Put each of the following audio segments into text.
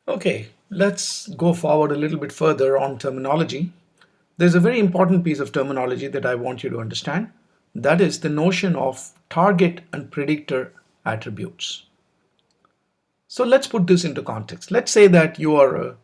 Okay, let's go forward a little bit further on terminology. There's a very important piece of terminology that I want you to understand. That is the notion of target and predictor attributes. So let's put this into context. Let's say that you are a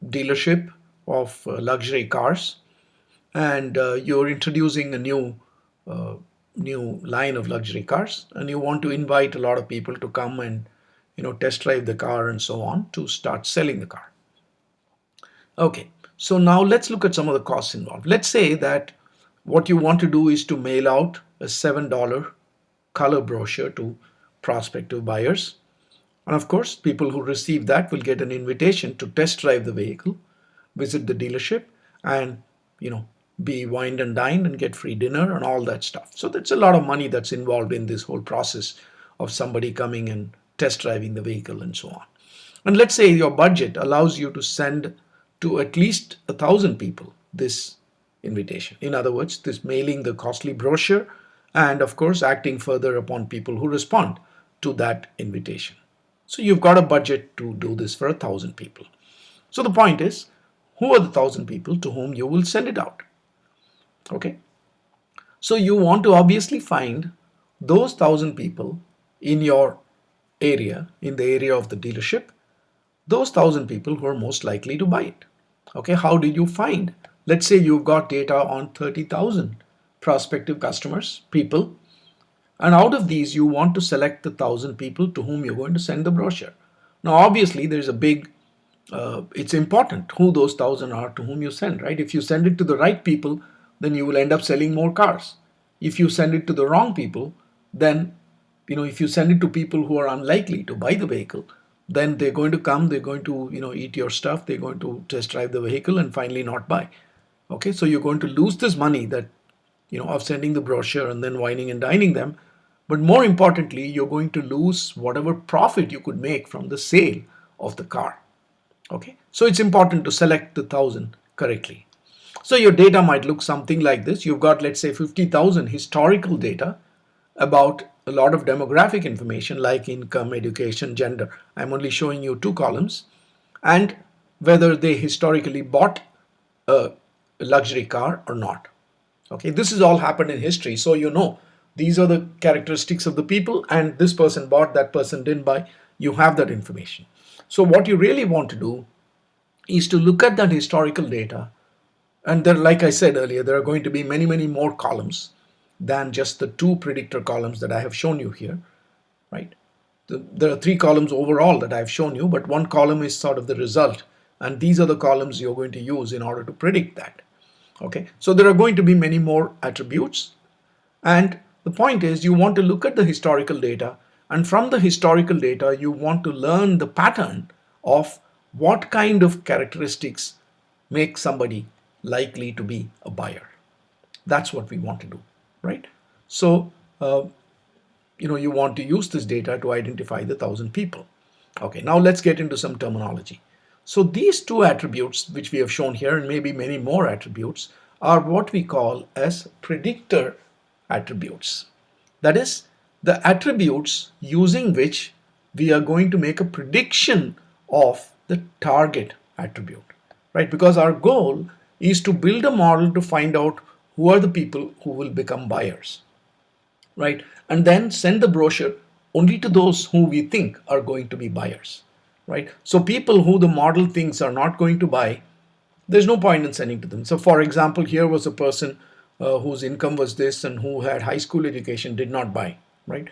dealership of luxury cars, and you're introducing a uh, new line of luxury cars, and you want to invite a lot of people to come and test drive the car and so on to start selling the car. Okay, so now let's look at some of the costs involved. Let's say that what you want to do is to mail out a $7 color brochure to prospective buyers. And of course, people who receive that will get an invitation to test drive the vehicle, visit the dealership, and you know, be wined and dined and get free dinner and all that stuff. So that's a lot of money that's involved in this whole process of somebody coming and test driving the vehicle and so on. And let's say your budget allows you to send to at least 1,000 people this invitation. In other words, this mailing the costly brochure and of course acting further upon people who respond to that invitation. So you've got a budget to do this for 1,000 people. So the point is, who are the 1,000 people to whom you will send it out? Okay. So you want to obviously find those 1,000 people in your area, in the area of the dealership, those 1,000 people who are most likely to buy it. Okay, how did you find? Let's say you've got data on 30,000 prospective customers, people, and out of these you want to select the 1,000 people to whom you're going to send the brochure. Now, obviously, there's a big it's important who those 1,000 are to whom you send, right? If you send it to the right people, then you will end up selling more cars. If you send it to the wrong people, then if you send it to people who are unlikely to buy the vehicle, then they're going to come, they're going to eat your stuff, they're going to test drive the vehicle and finally not buy. Okay, so you're going to lose this money that of sending the brochure and then wining and dining them. But more importantly, you're going to lose whatever profit you could make from the sale of the car. Okay, so it's important to select the 1,000 correctly. So your data might look something like this. You've got, let's say, 50,000 historical data about a lot of demographic information like income, education, gender. I'm only showing you two columns, and whether they historically bought a luxury car or not. Okay, this has all happened in history, so these are the characteristics of the people, and this person bought, that person didn't buy. You have that information. So what you really want to do is to look at that historical data, and there, like I said earlier, there are going to be many, many more columns than just the two predictor columns that I have shown you here, right? There are three columns overall that I've shown you, but one column is sort of the result, and these are the columns you're going to use in order to predict that. Okay, so there are going to be many more attributes, and the point is you want to look at the historical data, and from the historical data you want to learn the pattern of what kind of characteristics make somebody likely to be a buyer. That's what we want to do, right? So you want to use this data to identify the 1,000 people. Okay, now let's get into some terminology. So these two attributes which we have shown here, and maybe many more attributes, are what we call as predictor attributes. That is, the attributes using which we are going to make a prediction of the target attribute, right? Because our goal is to build a model to find out who are the people who will become buyers, right? And then send the brochure only to those who we think are going to be buyers, right? So people who the model thinks are not going to buy, there's no point in sending to them. So for example, here was a person whose income was this and who had high school education, did not buy, right?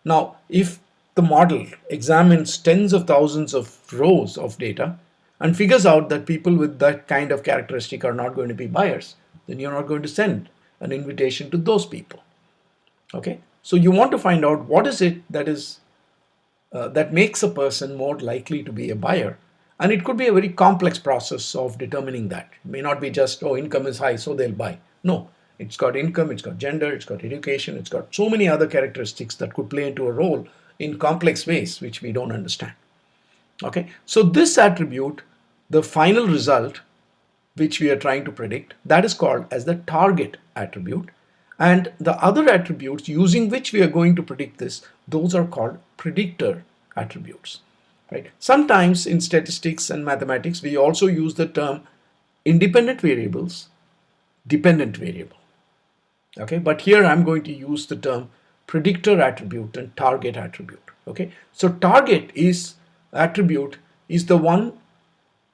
Now, if the model examines tens of thousands of rows of data and figures out that people with that kind of characteristic are not going to be buyers, then you're not going to send an invitation to those people. Okay, so you want to find out what is it that makes a person more likely to be a buyer, and it could be a very complex process of determining that. It may not be just, oh, income is high so they'll buy. No, it's got income, it's got gender, it's got education, it's got so many other characteristics that could play into a role in complex ways which we don't understand. Okay, so this attribute, the final result which we are trying to predict, that is called as the target attribute. And the other attributes using which we are going to predict this, those are called predictor attributes. right? Sometimes in statistics and mathematics, we also use the term independent variables, dependent variable. Okay, but here I'm going to use the term predictor attribute and target attribute. Okay, so target is attribute is the one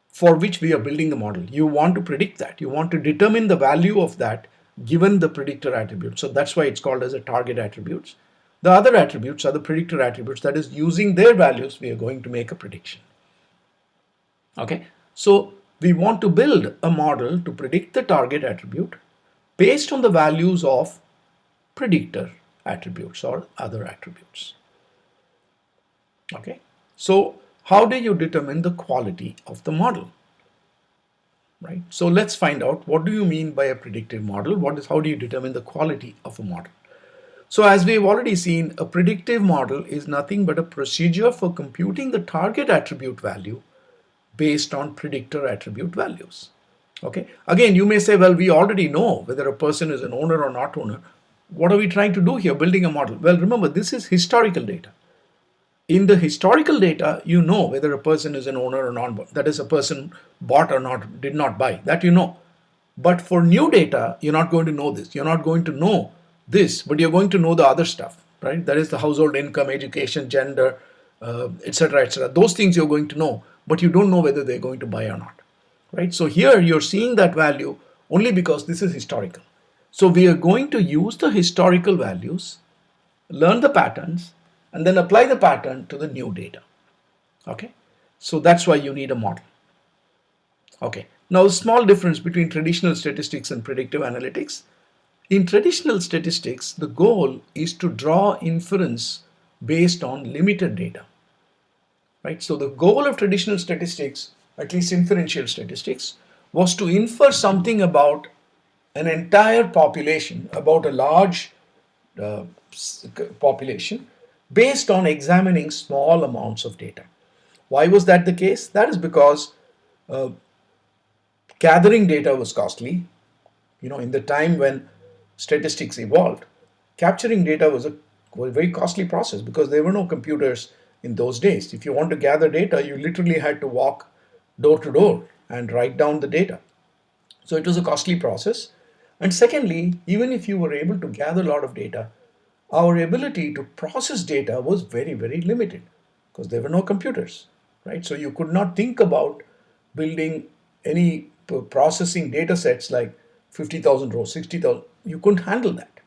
for which we are building the model. You want to predict that. You want to determine the value of that given the predictor attribute. So that's why it's called as a target attributes. The other attributes are the predictor attributes. That is, using their values, we are going to make a prediction. Okay, so we want to build a model to predict the target attribute based on the values of predictor attributes or other attributes. Okay, so how do you determine the quality of the model? Right, so let's find out, what do you mean by a predictive model? How do you determine the quality of a model? So as we've already seen, a predictive model is nothing but a procedure for computing the target attribute value based on predictor attribute values. Okay, again, you may say, well, we already know whether a person is an owner or not owner. What are we trying to do here, building a model? Well, remember, this is historical data. In the historical data, you know whether a person is an owner or not. That is, a person bought or not, did not buy. That you know. But for new data, you're not going to know this. You're not going to know this, but you're going to know the other stuff, right? That is the household income, education, gender, etc., etc. Those things you're going to know, but you don't know whether they're going to buy or not, right? So here you're seeing that value only because this is historical. So we are going to use the historical values, learn the patterns, and then apply the pattern to the new data. Okay, so that's why you need a model. Okay, now a small difference between traditional statistics and predictive analytics. In traditional statistics, the goal is to draw inference based on limited data, right? So the goal of traditional statistics, at least inferential statistics, was to infer something about an entire population, about a large population, based on examining small amounts of data. Why was that the case? That is because gathering data was costly. In the time when statistics evolved, capturing data was a very costly process because there were no computers in those days. If you want to gather data, you literally had to walk door to door and write down the data. So it was a costly process. And secondly, even if you were able to gather a lot of data, our ability to process data was very, very limited because there were no computers, right? So you could not think about building any processing data sets like 50,000 rows, 60,000. You couldn't handle that,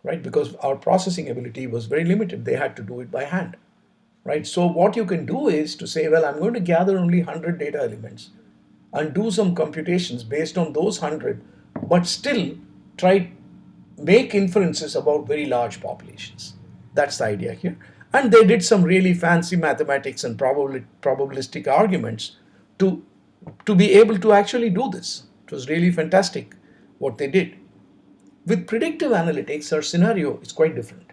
right? Because our processing ability was very limited. They had to do it by hand, right? So what you can do is to say, well, I'm going to gather only 100 data elements and do some computations based on those 100, but still make inferences about very large populations. That's the idea here. And they did some really fancy mathematics and probabilistic arguments to be able to actually do this. It was really fantastic what they did. With predictive analytics, our scenario is quite different.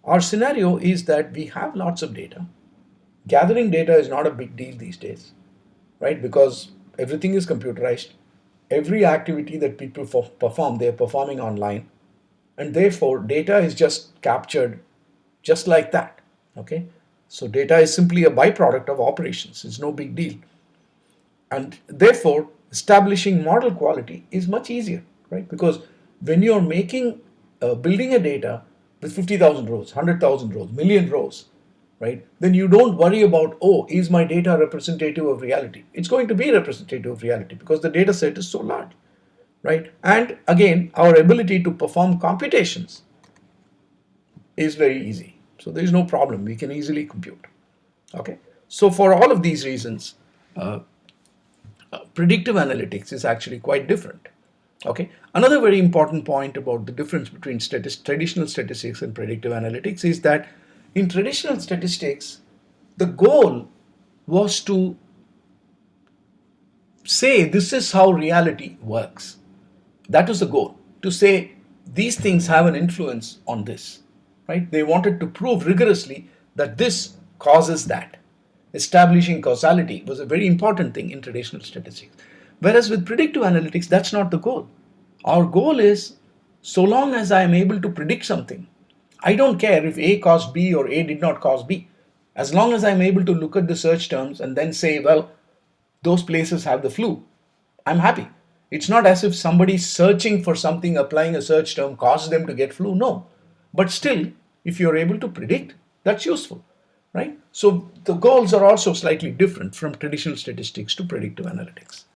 Our scenario is that we have lots of data. Gathering data is not a big deal these days, right? Because everything is computerized. Every activity that people perform, they're performing online. And therefore, data is just captured just like that. Okay? So data is simply a byproduct of operations. It's no big deal. And therefore, establishing model quality is much easier, right? Because when you're building a data with 50,000 rows, 100,000 rows, million rows, right? Then you don't worry about, is my data representative of reality? It's going to be representative of reality because the data set is so large, right? And again, our ability to perform computations is very easy. So there is no problem. We can easily compute. Okay. So for all of these reasons, predictive analytics is actually quite different. Okay. Another very important point about the difference between traditional statistics and predictive analytics is that in traditional statistics, the goal was to say this is how reality works. That was the goal, to say these things have an influence on this, right? They wanted to prove rigorously that this causes that. Establishing causality was a very important thing in traditional statistics. Whereas with predictive analytics, that's not the goal. Our goal is, so long as I am able to predict something, I don't care if A caused B or A did not cause B. As long as I'm able to look at the search terms and then say, well, those places have the flu, I'm happy. It's not as if somebody searching for something, applying a search term, caused them to get flu. No. But still, if you're able to predict, that's useful, right? So the goals are also slightly different from traditional statistics to predictive analytics.